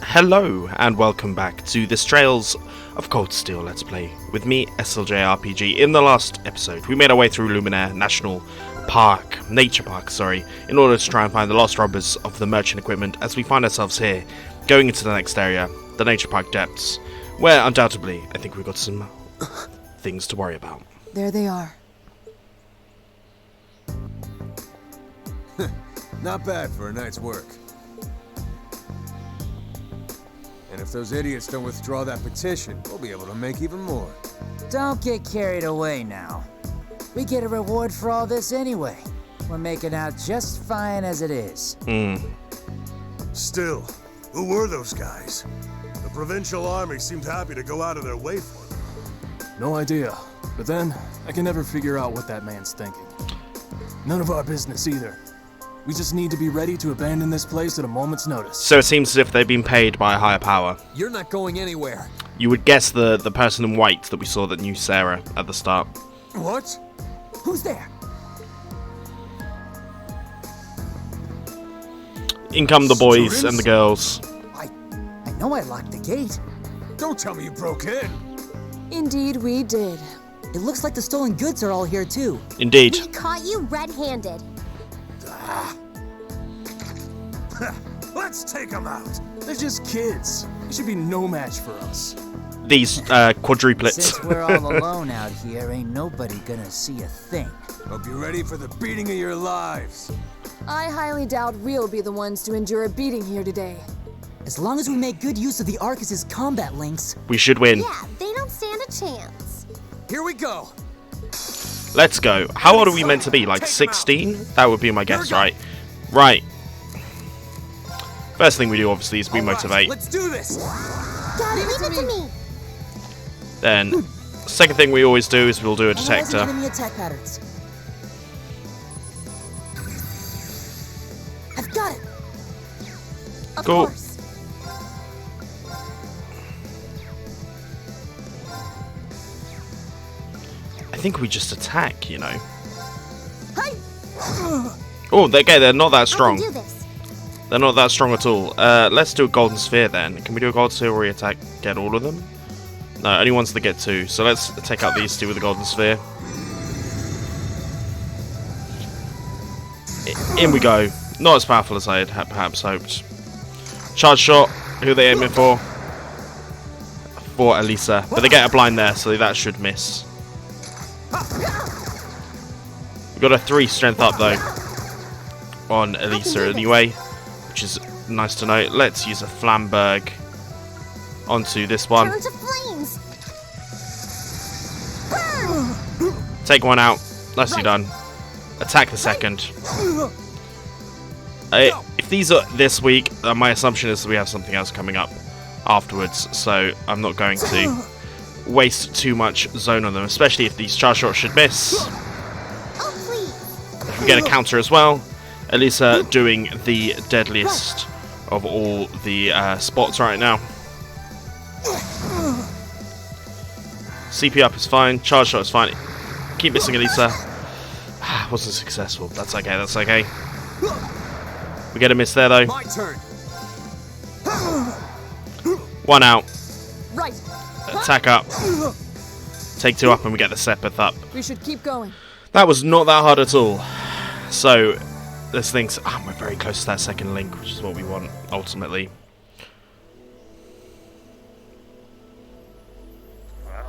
Hello and welcome back to this Trails of Cold Steel Let's Play with me, SLJ RPG. In the last episode, we made our way through Luminaire National Nature Park, in order to try and find the lost robbers of the merchant equipment as we find ourselves here, going into the next area, the Nature Park depths, where undoubtedly I think we've got some things to worry about. There they are. Not bad for a night's work. And if those idiots don't withdraw that petition, we'll be able to make even more. Don't get carried away now. We get a reward for all this anyway. We're making out just fine as it is. Still, who were those guys? The provincial army seemed happy to go out of their way for them. No idea. But then, I can never figure out what that man's thinking. None of our business either. We just need to be ready to abandon this place at a moment's notice. So it seems as if they've been paid by a higher power. You're not going anywhere. You would guess the person in white that we saw that knew Sarah at the start. What? Who's there? In come the boys and the girls. I know I locked the gate. Don't tell me you broke in. Indeed, we did. It looks like the stolen goods are all here too. Indeed. We caught you red-handed. Let's take them out. They're just kids. They should be no match for us. These quadruplets. Since we're all alone out here, ain't nobody gonna see a thing. Hope you're ready for the beating of your lives. I highly doubt we'll be the ones to endure a beating here today. As long as we make good use of the Arc as his combat links. We should win. Yeah, they don't stand a chance. Here we go. Let's go. How old are we meant to be? Like 16? That would be my guess, right? Right. First thing we do, obviously, is we motivate. Let's do this. Dad, leave it to me. Then, second thing we always do is we'll do a Analyze detector. enemy attack patterns. I've got it. Of Cool. course. I think we just attack, you know. Hi. Oh, they're not that I strong. can do this. They're not that strong at all. Let's do a golden sphere then. Can we do a golden sphere where we attack, get all of them? No, only ones that get two. So let's take out these two with the golden sphere. In we go. Not as powerful as I had perhaps hoped. Charge shot. Who are they aiming for? For Elisa. But they get a blind there, so that should miss. We've got a 3 strength up though. On Elisa anyway. Which is nice to know. Let's use a Flamberg onto this one. Turn to flames. Take one out. Nicely done. Attack the second. If these are this week, my assumption is that we have something else coming up afterwards. So I'm not going to waste too much zone on them, especially if these charge shots should miss. Oh, please. We get a counter as well. Elisa doing the deadliest of all the spots right now. CP up is fine. Charge shot is fine. Keep missing Elisa. Wasn't successful. That's okay. That's okay. We get a miss there though. My turn. One out. Right. Attack up. Take 2 up and we get the Sepith up. We should keep going. That was not that hard at all. So, this thing's... we're very close to that second link, which is what we want, ultimately.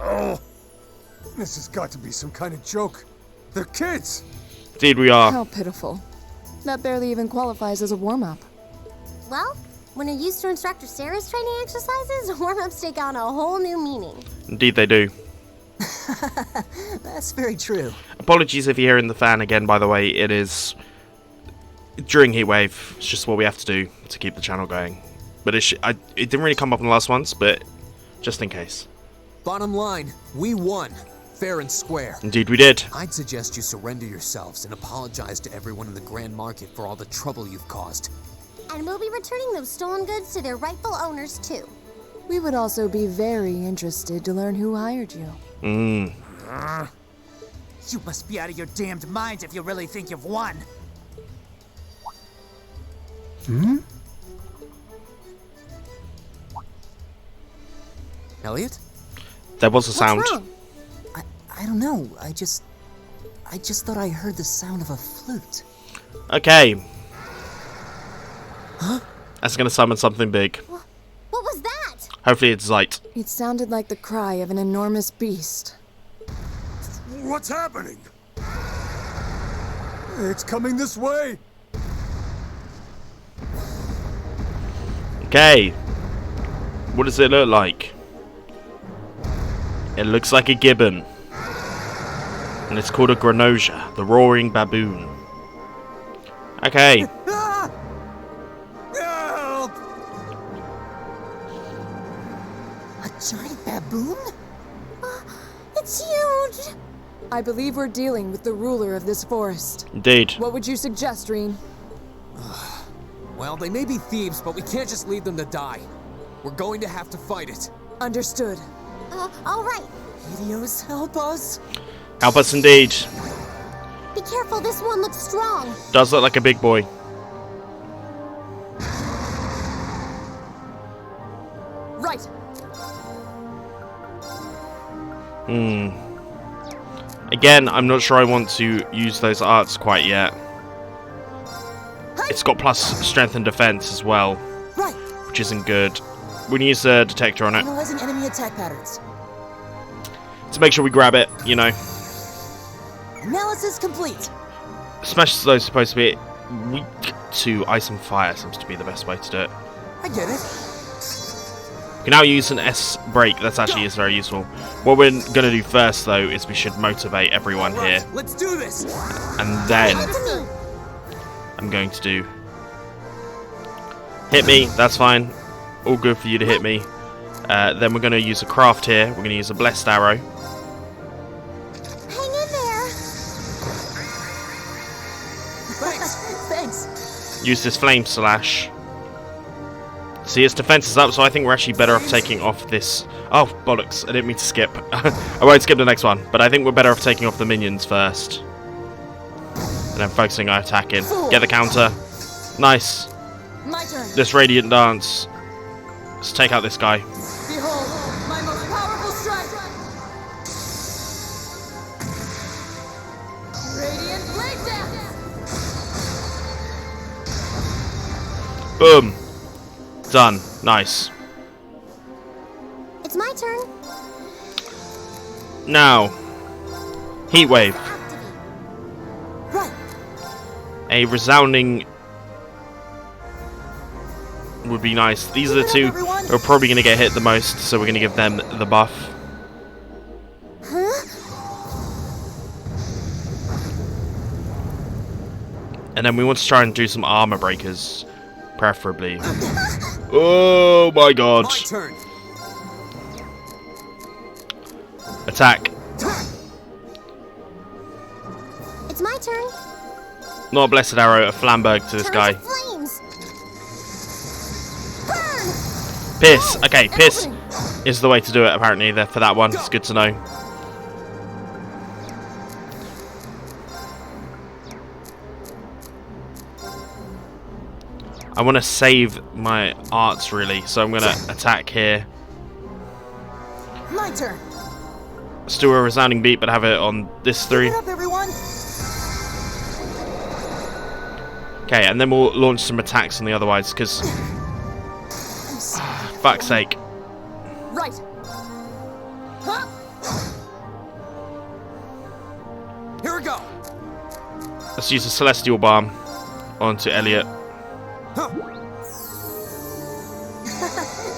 Oh, this has got to be some kind of joke. They're kids. Indeed we are. How pitiful. That barely even qualifies as a warm-up. Well, when you're used to Instructor Sarah's training exercises, warm-ups take on a whole new meaning. Indeed they do. That's very true. Apologies if you're hearing the fan again, by the way. It is during Heatwave. It's just what we have to do to keep the channel going. But it didn't really come up in the last ones, but just in case. Bottom line, we won. Fair and square. Indeed we did. I'd suggest you surrender yourselves and apologize to everyone in the Grand Market for all the trouble you've caused. And we'll be returning those stolen goods to their rightful owners, too. We would also be very interested to learn who hired you. You must be out of your damned minds if you really think you've won. Elliot? There was a sound. What's wrong? I don't know. I just thought I heard the sound of a flute. Okay. Huh? That's gonna summon something big. What was that? Hopefully it's Zeit. It sounded like the cry of an enormous beast. What's happening? It's coming this way. Okay. What does it look like? It looks like a gibbon. And it's called a Granosia, the roaring baboon. Okay. Help! A giant baboon? It's huge. I believe we're dealing with the ruler of this forest. Indeed. What would you suggest, Reen? Well, they may be thieves, but we can't just leave them to die. We're going to have to fight it. Understood. All right. Helios, help us! Help us indeed. Be careful. This one looks strong. Does look like a big boy. Right. Again, I'm not sure I want to use those arts quite yet. It's got plus strength and defense as well, Right. which isn't good. We can use a detector on it Analyzing enemy attack patterns. to make sure we grab it, you know. Analysis complete. Smash though supposed to be weak to ice and fire, seems to be the best way to do it. I get it. We can now use an S break, that actually is very useful. What we're going to do first though is we should motivate everyone here, Right, let's do this! and then I'm going to do hit me, that's fine, all good for you to hit me. Then we're going to use a craft here, we're going to use a blessed arrow. Hang in there. Thanks. Use this flame slash. See, its defense is up, so I think we're actually better off taking off this. Oh, bollocks, I didn't mean to skip. I won't skip the next one, but I think we're better off taking off the minions first. And then focusing on attacking. Get the counter. Nice. My turn. This radiant dance. Let's take out this guy. Behold, my most powerful strike. Radiant blade dance. Boom. Done. Nice. It's my turn. Now, heat wave. Activate. Right. A resounding would be nice. These are the two who are probably going to get hit the most, so we're going to give them the buff. And then we want to try and do some armor breakers, preferably. Oh my god. My turn! Attack. It's my turn. Not a blessed arrow, a flamberg to this guy. Charge flames. Burn. Piss. Okay, piss is the way to do it apparently there for that one. It's good to know. I want to save my arts really, so I'm going to attack here. My turn. Let's do a resounding beat, but have it on this three. Get up, everyone. Okay, and then we'll launch some attacks on the other ones, because fuck's sake. Right. Huh? Here we go! Let's use a celestial balm onto Elliot.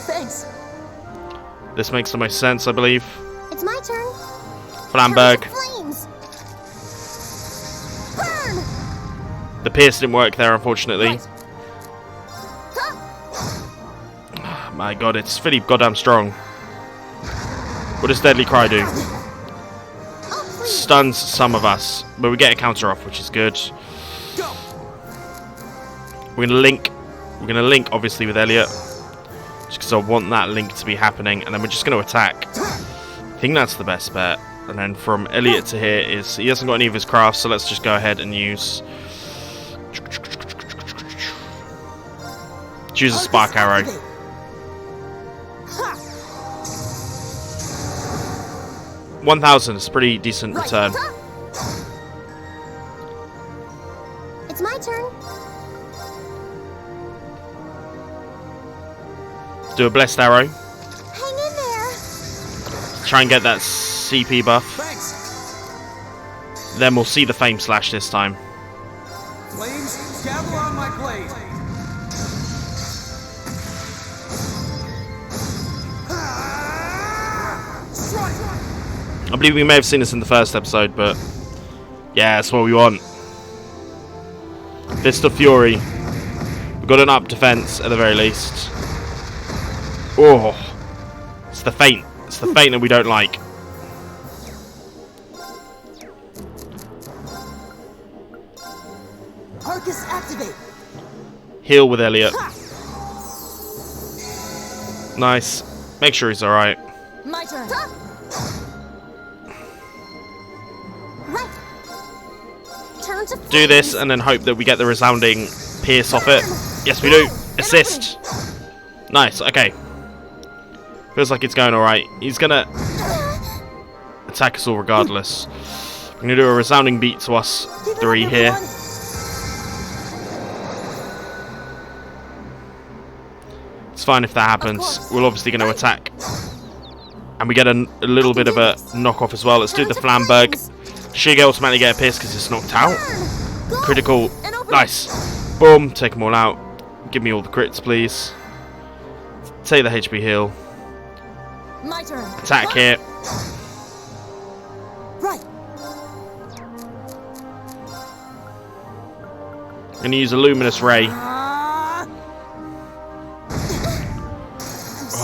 Thanks. This makes the most sense, I believe. It's my turn. Flamberg. Charge flames. Burn. The pierce didn't work there, unfortunately. Right. My god, it's pretty goddamn strong. What does Deadly Cry do? Oh, please. Stuns some of us, but we get a counter off, which is good. Go! We're gonna link. We're gonna link, obviously, with Elliot, just because I want that link to be happening, and then we're just gonna attack. I think that's the best bet. And then from Elliot to here is he hasn't got any of his crafts, so let's just go ahead and use. Choose a spark arrow. 1,000 is a pretty decent return. It's my turn. Do a blessed arrow. Hang in there. Try and get that CP buff. Thanks. Then we'll see the Fame Slash this time. Flames, gavel on my blade. I believe we may have seen this in the first episode, but yeah, that's what we want. Fist of Fury. We've got an up defense at the very least. Oh, it's the feint. It's the feint that we don't like. Arcus, activate. Heal with Elliot. Nice. Make sure he's alright. My turn. Right. Turn to Do this and then hope that we get the resounding pierce off it. Yes, we do. Assist. Nice. Okay. Feels like it's going alright. He's gonna attack us all regardless. I'm gonna do a resounding beat to us three here. It's fine if that happens. We're obviously going to attack. And we get a little bit of a knockoff as well. Let's do the Flamberg. Should ultimately get a pierce because it's knocked out. Critical. Nice. Boom. Take them all out. Give me all the crits, please. Take the HP heal. My turn. Attack here. Right. I'm going to use a Luminous Ray.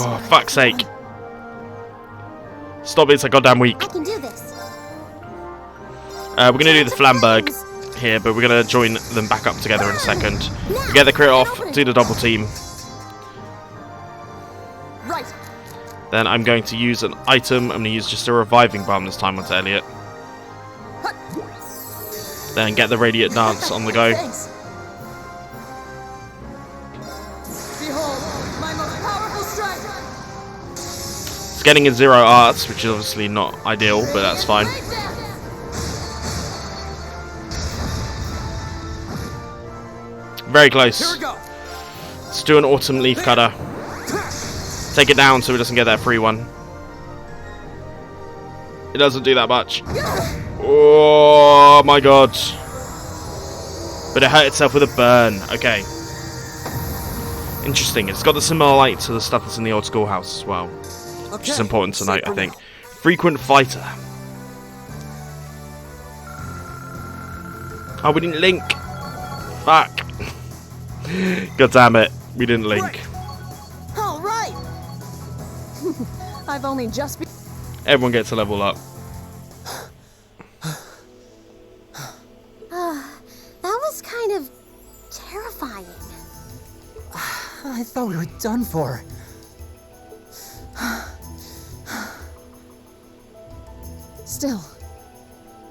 Oh, fuck's sake. Stop being so goddamn weak. I can do this. We're going to do the Flamberg here, but we're going to join them back up together in a second. We get the crit off, do the double team. Right. Then I'm going to use an item. I'm going to use just a reviving balm this time onto Elliot. Then get the Radiant Dance on the go. Thanks. Behold, my most powerful strike. It's getting in 0 arts, which is obviously not ideal, but that's fine. Right there. Very close. Here we go. Let's do an Autumn Leaf Cutter. Take it down so it doesn't get that free one. It doesn't do that much. Oh my god. But it hurt itself with a burn. Okay. Interesting. It's got the similar light to the stuff that's in the old schoolhouse as well. Which is important to note, I think. Frequent Fighter. Oh, we didn't link. Fuck. God damn it. We didn't link. All right. I've only just. Everyone gets a level up. That was kind of terrifying. I thought we were done for. Still,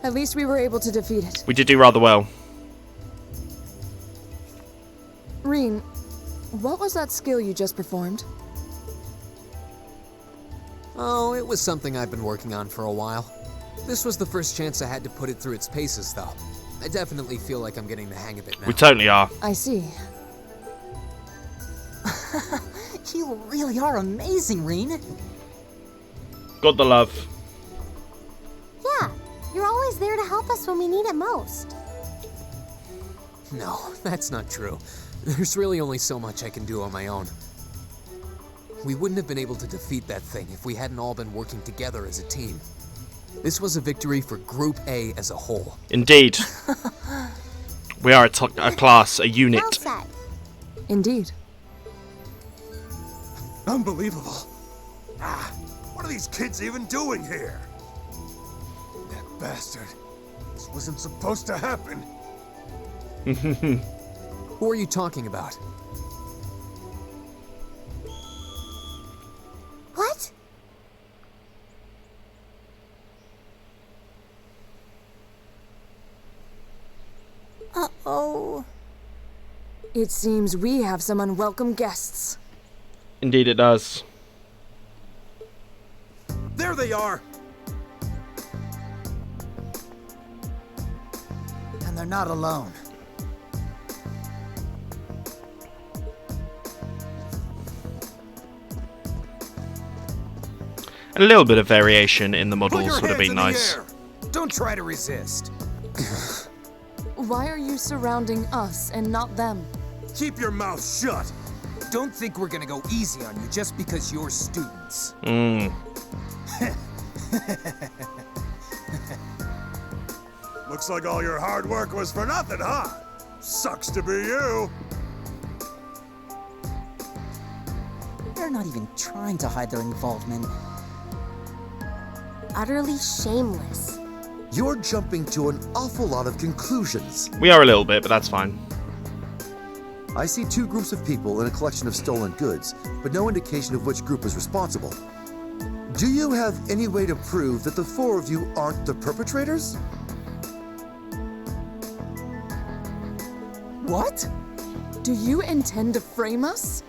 at least we were able to defeat it. We did do rather well. Reen, what was that skill you just performed? Oh, it was something I've been working on for a while. This was the first chance I had to put it through its paces, though. I definitely feel like I'm getting the hang of it now. We totally are. I see. You really are amazing, Reen. Got the love. Yeah, you're always there to help us when we need it most. No, that's not true. There's really only so much I can do on my own. We wouldn't have been able to defeat that thing if we hadn't all been working together as a team. This was a victory for Group A as a whole. Indeed. We are a class, a unit. Well said. Indeed. Unbelievable. What are these kids even doing here? That bastard. This wasn't supposed to happen. Who are you talking about? What? Uh-oh. It seems we have some unwelcome guests. Indeed it does. There they are. they're not alone. A little bit of variation in the Put your models would have hands been in the nice. air. Don't try to resist. Why are you surrounding us and not them? Keep your mouth shut. Don't think we're gonna go easy on you just because you're students. Looks like all your hard work was for nothing, huh? Sucks to be you. They're not even trying to hide their involvement. Utterly shameless. You're jumping to an awful lot of conclusions. We are a little bit, but that's fine. I see two groups of people in a collection of stolen goods, but no indication of which group is responsible. Do you have any way to prove that the four of you aren't the perpetrators? What? Do you intend to frame us?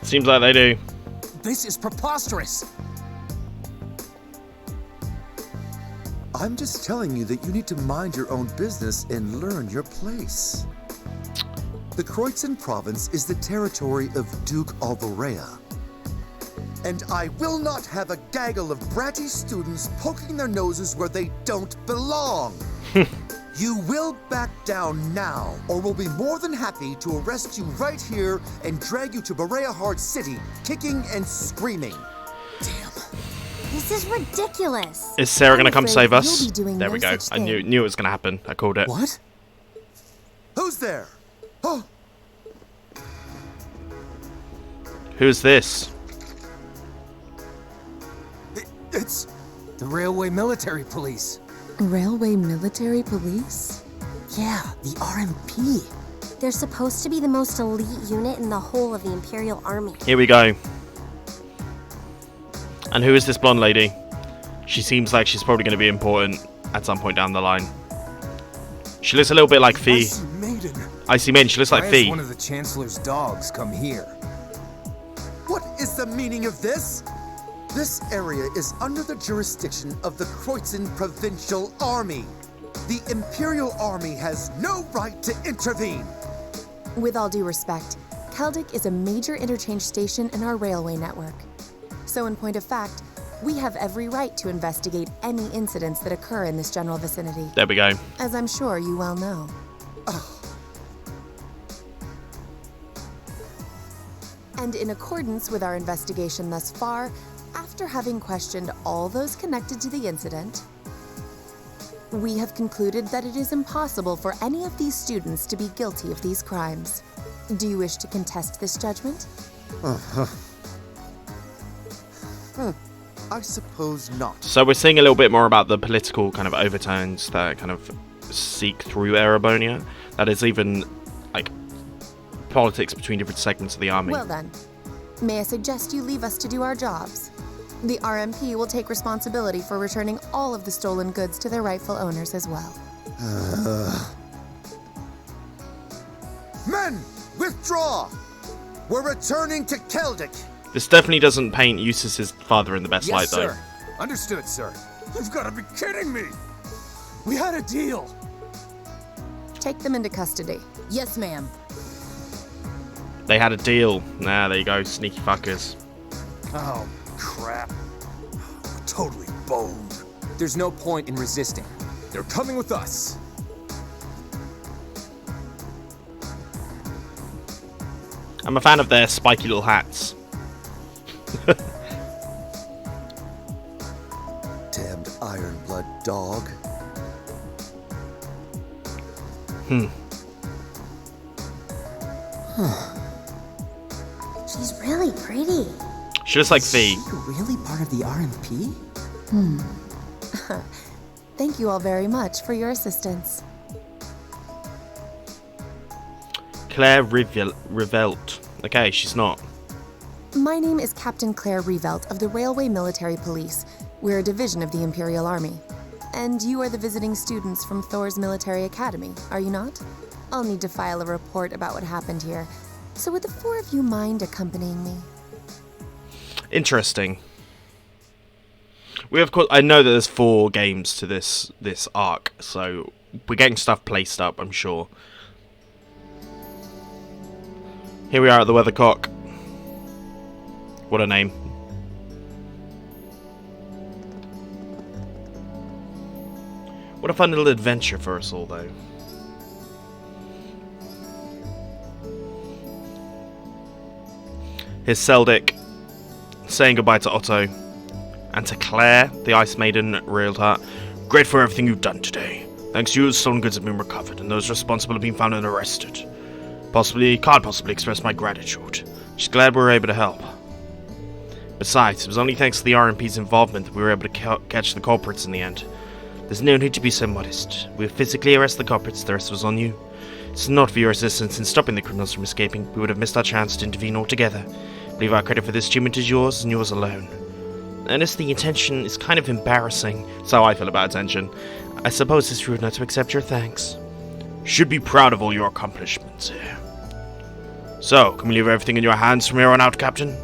Seems like they do. This is preposterous. I'm just telling you that you need to mind your own business and learn your place. The Kreuzin province is the territory of Duke Alborea. And I will not have a gaggle of bratty students poking their noses where they don't belong. You will back down now, or we'll be more than happy to arrest you right here and drag you to Berea Hard City, kicking and screaming. This is ridiculous. Is Sarah gonna come afraid save us? you'll be doing There no we go. such I knew thing. it was gonna happen. I called it. What? Who's there? Oh, Who's this? It's the Railway Military Police. Railway Military Police? Yeah, the RMP. They're supposed to be the most elite unit in the whole of the Imperial Army. Here we go. And who is this blonde lady? She seems like she's probably going to be important at some point down the line. She looks a little bit like Fee. Icy Maiden. Icy Maiden, she looks like Why has Fee. one of the Chancellor's dogs come here? what is the meaning of this? This area is under the jurisdiction of the Kreuzin Provincial Army. The Imperial Army has no right to intervene. With all due respect, Keldic is a major interchange station in our railway network. So in point of fact, we have every right to investigate any incidents that occur in this general vicinity, There we go. as I'm sure you well know. And in accordance with our investigation thus far, after having questioned all those connected to the incident, we have concluded that it is impossible for any of these students to be guilty of these crimes. Do you wish to contest this judgment? I suppose not. So we're seeing a little bit more about the political kind of overtones that kind of seek through Erebonia. That is even, like, politics between different segments of the army. Well then, may I suggest you leave us to do our jobs? The RMP will take responsibility for returning all of the stolen goods to their rightful owners as well. Men, withdraw! We're returning to Keldic. This definitely doesn't paint Eustace's father in the best Yes, light, though. sir. Understood, sir. You've got to be kidding me. We had a deal. Take them into custody. Yes, ma'am. They had a deal. Nah, there you go, sneaky fuckers. Oh, crap. We're totally boned. There's no point in resisting. They're coming with us. I'm a fan of their spiky little hats. Damned Ironblood dog. She's really pretty. She looks like Fee. Is she really part of the RMP? Thank you all very much for your assistance. Claire Revelt. Okay, she's not. My name is Captain Claire Revelt of the Railway Military Police. We're a division of the Imperial Army. And you are the visiting students from Thor's Military Academy, are you not? I'll need to file a report about what happened here. So would the four of you mind accompanying me? Interesting. We of course, I know that there's 4 games to this arc, so we're getting stuff placed up, I'm sure. Here we are at the Weathercock. What a name. What a fun little adventure for us all, though. Here's Seldick saying goodbye to Otto. And to Claire, the Ice Maiden Realtor. Grateful for everything you've done today. Thanks to you, stolen goods have been recovered, and those responsible have been found and arrested. Can't possibly express my gratitude. Just glad we were able to help. Besides, it was only thanks to the RMP's involvement that we were able to catch the culprits in the end. There's no need to be so modest. We have physically arrested the culprits, the rest was on you. It's not for your assistance in stopping the criminals from escaping. We would have missed our chance to intervene altogether. I believe our credit for this achievement is yours and yours alone. Ernest, the attention is kind of embarrassing. That's how I feel about attention. I suppose it's rude not to accept your thanks. Should be proud of all your accomplishments here. So, can we leave everything in your hands from here on out, Captain?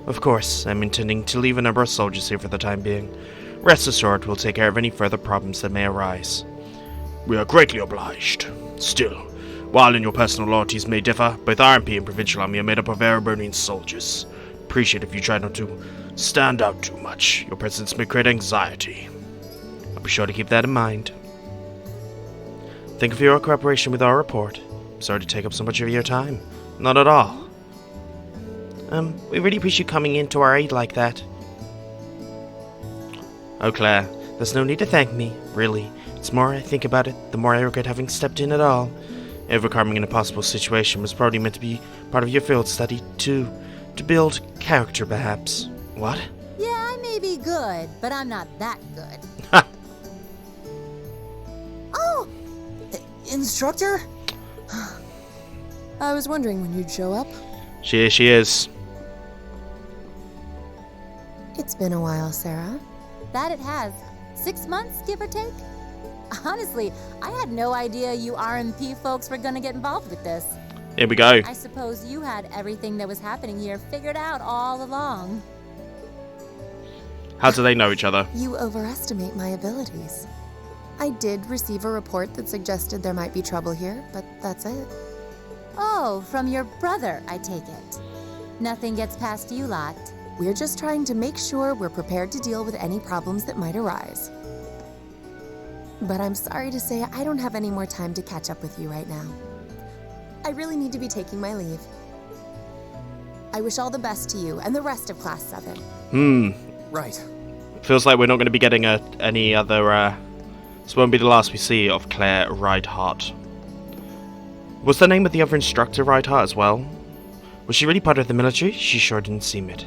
Of course, I'm intending to leave a number of soldiers here for the time being. Rest assured, we'll take care of any further problems that may arise. We are greatly obliged. Still, while in your personal loyalties may differ, both RMP and Provincial Army are made up of Erebonian soldiers. Appreciate if you try not to stand out too much. Your presence may create anxiety. I'll be sure to keep that in mind. Thank you for your cooperation with our report. I'm sorry to take up so much of your time. Not at all. We really appreciate you coming in to our aid like that. Oh, Claire, there's no need to thank me, really. It's more I think about it, the more I regret having stepped in at all. Overcoming an impossible situation was probably meant to be part of your field study, too. To build character, perhaps. What? Yeah, I may be good, but I'm not that good. Ha! Oh! Instructor? I was wondering when you'd show up. She is. It's been a while, Sarah. That it has. 6 months, give or take? Honestly, I had no idea you RMP folks were gonna get involved with this. Here we go. I suppose you had everything that was happening here figured out all along. How do they know each other? You overestimate my abilities. I did receive a report that suggested there might be trouble here, but that's it. Oh, from your brother, I take it. Nothing gets past you lot. We're just trying to make sure we're prepared to deal with any problems that might arise. But I'm sorry to say I don't have any more time to catch up with you right now. I really need to be taking my leave. I wish all the best to you and the rest of Class 7. Right. Feels like we're not going to be getting any other... This won't be the last we see of Claire Rydhart. Was the name of the other instructor Rydhart as well? Was she really part of the military? She sure didn't seem it.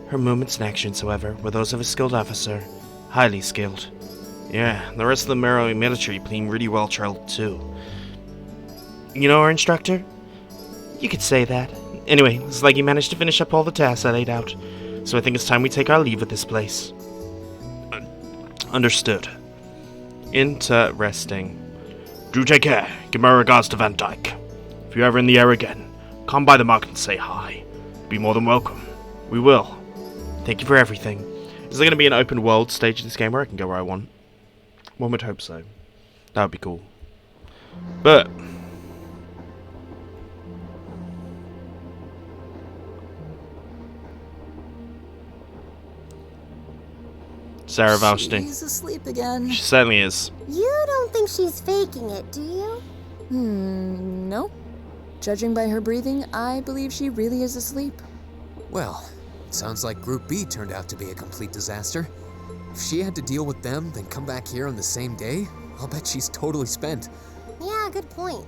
Her movements and actions, however, were those of a skilled officer. Highly skilled. Yeah, the rest of the military being really well trained too. You know our instructor? You could say that. Anyway, looks like you managed to finish up all the tasks I laid out, so I think it's time we take our leave of this place. Understood. Interesting. Do take care. Give my regards to Van Dyke. If you're ever in the air again, come by the market and say hi. Be more than welcome. We will. Thank you for everything. Is there going to be an open world stage of this game where I can go where I want? One would hope so. That would be cool. But... Sarah Valstein. She's asleep again. She certainly is. You don't think she's faking it, do you? No. Judging by her breathing, I believe she really is asleep. Well, it sounds like Group B turned out to be a complete disaster. If she had to deal with them, then come back here on the same day, I'll bet she's totally spent. Yeah, good point.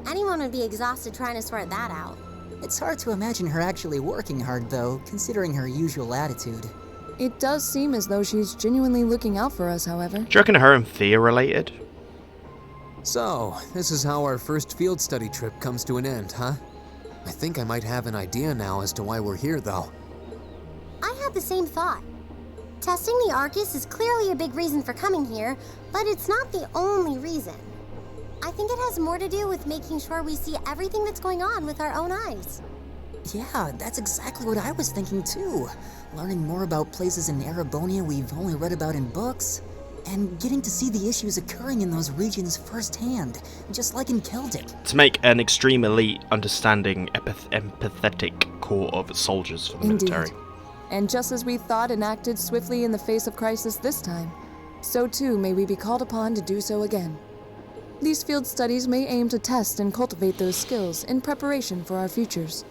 Anyone would be exhausted trying to sort that out. It's hard to imagine her actually working hard, though, considering her usual attitude. It does seem as though she's genuinely looking out for us, however. Do you reckon her and Thea related? So, this is how our first field study trip comes to an end, huh? I think I might have an idea now as to why we're here, though. I had the same thought. Testing the Arcus is clearly a big reason for coming here, but it's not the only reason. I think it has more to do with making sure we see everything that's going on with our own eyes. Yeah, that's exactly what I was thinking too. Learning more about places in Erebonia we've only read about in books. and getting to see the issues occurring in those regions firsthand, just like in Celtic. To make an extreme elite, understanding, empathetic core of soldiers for the military. And just as we thought and acted swiftly in the face of crisis this time, so too may we be called upon to do so again. These field studies may aim to test and cultivate those skills in preparation for our futures.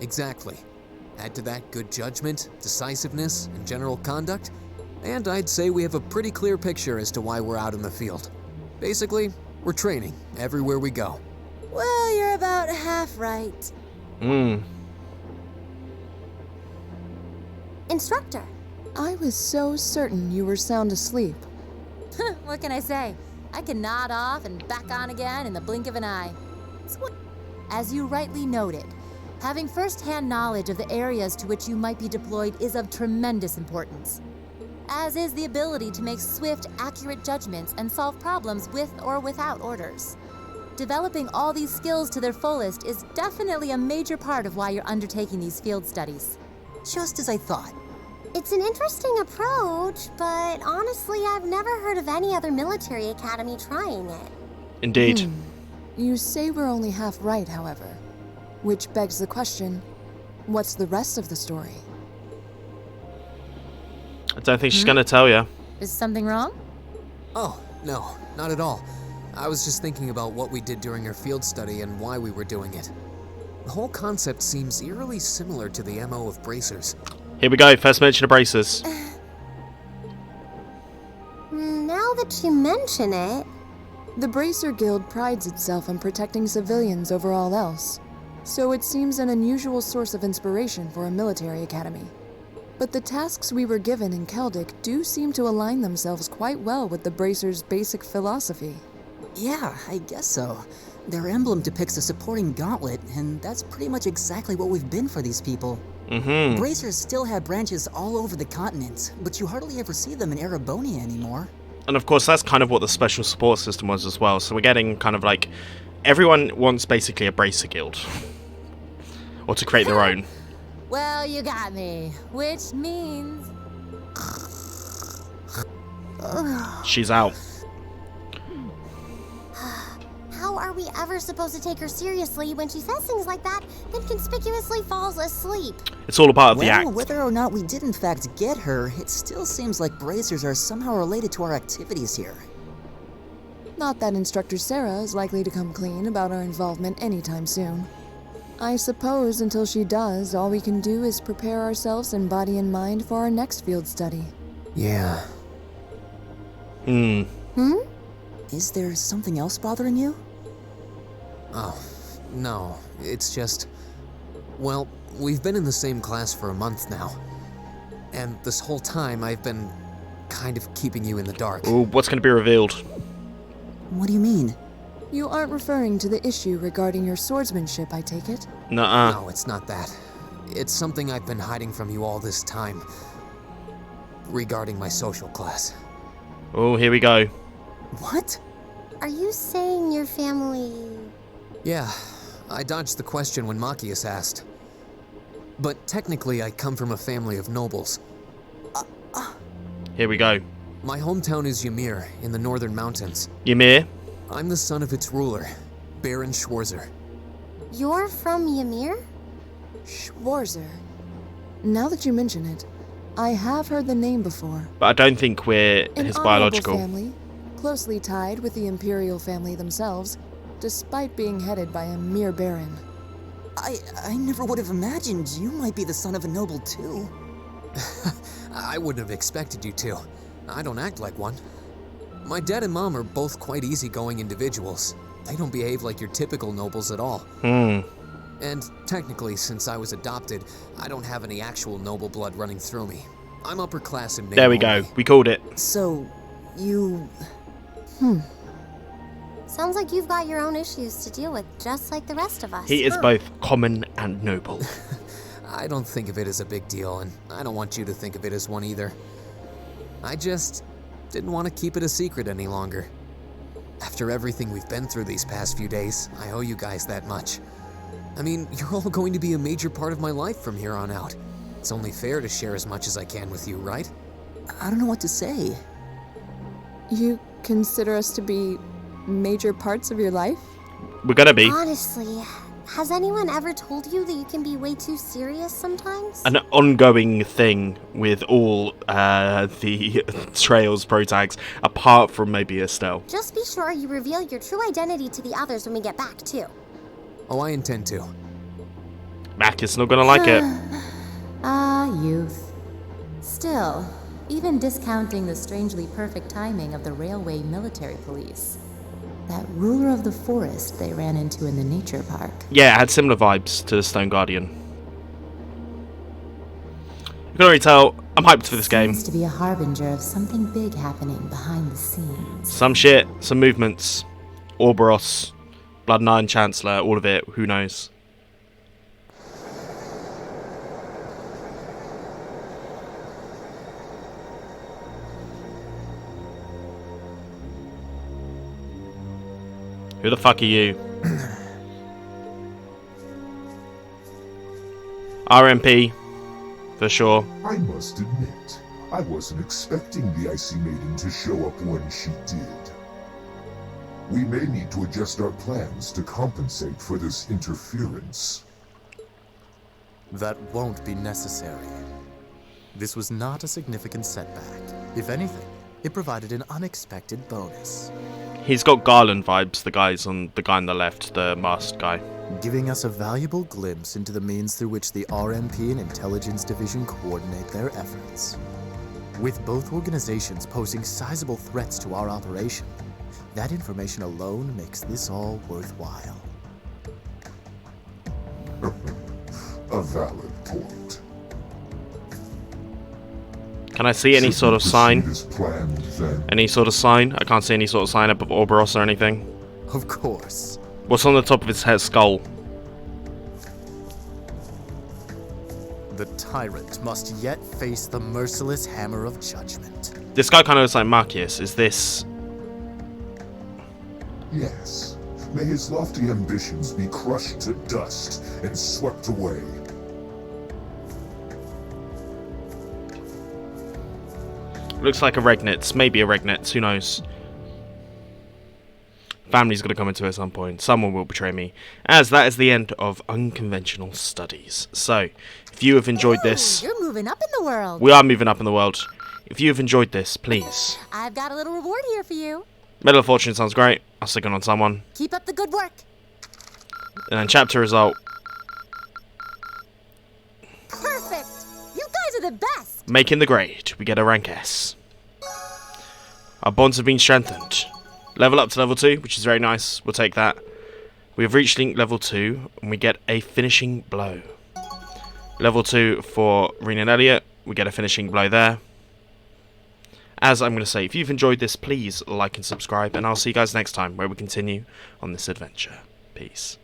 Exactly. Add to that good judgment, decisiveness, and general conduct, and I'd say we have a pretty clear picture as to why we're out in the field. Basically, we're training everywhere we go. Well, you're about half right. Instructor. I was so certain you were sound asleep. What can I say? I can nod off and back on again in the blink of an eye. As you rightly noted, having first-hand knowledge of the areas to which you might be deployed is of tremendous importance, as is the ability to make swift, accurate judgments and solve problems with or without orders. Developing all these skills to their fullest is definitely a major part of why you're undertaking these field studies. Just as I thought. It's an interesting approach, but honestly, I've never heard of any other military academy trying it. Indeed. You say we're only half right, however. Which begs the question, what's the rest of the story? I don't think she's going to tell you. Is something wrong? Oh, no, not at all. I was just thinking about what we did during our field study and why we were doing it. The whole concept seems eerily similar to the MO of bracers. Here we go, first mention of bracers. Now that you mention it... The Bracer Guild prides itself on protecting civilians over all else, so it seems an unusual source of inspiration for a military academy. But the tasks we were given in Celtic do seem to align themselves quite well with the Bracer's basic philosophy. Yeah, I guess so. Their emblem depicts a supporting gauntlet, and that's pretty much exactly what we've been for these people. Bracers still have branches all over the continent, but you hardly ever see them in Erebonia anymore. And of course, that's kind of what the special support system was as well. So we're getting kind of like, everyone wants basically a Bracer Guild. Or to create their own. Well, you got me. Which means... She's out. How are we ever supposed to take her seriously when she says things like that, then conspicuously falls asleep? It's all a part of the act. Well, whether or not we did in fact get her, it still seems like bracers are somehow related to our activities here. Not that Instructor Sarah is likely to come clean about our involvement anytime soon. I suppose until she does, all we can do is prepare ourselves in body and mind for our next field study. Yeah. Is there something else bothering you? Oh, no. It's just... Well, we've been in the same class for a month now. And this whole time I've been kind of keeping you in the dark. Ooh, what's going to be revealed? What do you mean? You aren't referring to the issue regarding your swordsmanship, I take it? Nuh-uh. No, it's not that. It's something I've been hiding from you all this time. Regarding my social class. Oh, here we go. What? Are you saying your family... Yeah, I dodged the question when Machias asked. But technically, I come from a family of nobles. Here we go. My hometown is Ymir, in the northern mountains. Ymir? I'm the son of its ruler, Baron Schwarzer. You're from Ymir? Schwarzer. Now that you mention it, I have heard the name before. But I don't think we're An his honorable biological. family, closely tied with the Imperial family themselves, despite being headed by a mere baron. I never would have imagined you might be the son of a noble too. I wouldn't have expected you to. I don't act like one. My dad and mom are both quite easygoing individuals. They don't behave like your typical nobles at all. And technically, since I was adopted, I don't have any actual noble blood running through me. I'm upper class in name. There we go. We called it. So, you... Sounds like you've got your own issues to deal with, just like the rest of us. He is both common and noble. I don't think of it as a big deal, and I don't want you to think of it as one either. I just didn't want to keep it a secret any longer. After everything we've been through these past few days, I owe you guys that much. I mean, you're all going to be a major part of my life from here on out. It's only fair to share as much as I can with you, right? I don't know what to say. You consider us to be major parts of your life? We're gonna be. Honestly, has anyone ever told you that you can be way too serious sometimes? An ongoing thing with all the Trails pro tags, apart from maybe Estelle. Just be sure you reveal your true identity to the others when we get back, too. Oh, I intend to. Mac is not gonna like it. Youth. Still, even discounting the strangely perfect timing of the railway military police, that ruler of the forest they ran into in the nature park. Yeah, it had similar vibes to the Stone Guardian. You can already tell, I'm hyped for this game. Seems to be a harbinger of something big happening behind the scenes. Some shit, some movements. Orboros, Blood Nine Chancellor, all of it, who knows. Who the fuck are you? RMP, for sure. I must admit, I wasn't expecting the Icy Maiden to show up when she did. We may need to adjust our plans to compensate for this interference. That won't be necessary. This was not a significant setback. If anything, it provided an unexpected bonus. He's got Garland vibes, the guy on the left, the masked guy. Giving us a valuable glimpse into the means through which the RMP and Intelligence Division coordinate their efforts. With both organizations posing sizable threats to our operation, that information alone makes this all worthwhile. A valid point. Can I see any sort of sign? This plan, then? Any sort of sign? I can't see any sort of sign up of Orboros or anything. Of course. What's on the top of his head skull? The tyrant must yet face the merciless hammer of judgment. This guy kind of looks like Marcus. Is this... Yes. May his lofty ambitions be crushed to dust and swept away. Looks like a Regnitz. Maybe a Regnitz. Who knows? Family's going to come into it at some point. Someone will betray me. As that is the end of Unconventional Studies. So, if you have enjoyed this... You're moving up in the world. We are moving up in the world. If you have enjoyed this, please... I've got a little reward here for you. Medal of Fortune sounds great. I'll stick it on someone. Keep up the good work. And then chapter result. Perfect. You guys are the best. Making the grade. We get a rank S. Our bonds have been strengthened. Level up to level 2, which is very nice. We'll take that. We have reached link level 2, and we get a finishing blow. Level 2 for Rena and Elliot. We get a finishing blow there. As I'm going to say, if you've enjoyed this, please like and subscribe, and I'll see you guys next time, where we continue on this adventure. Peace.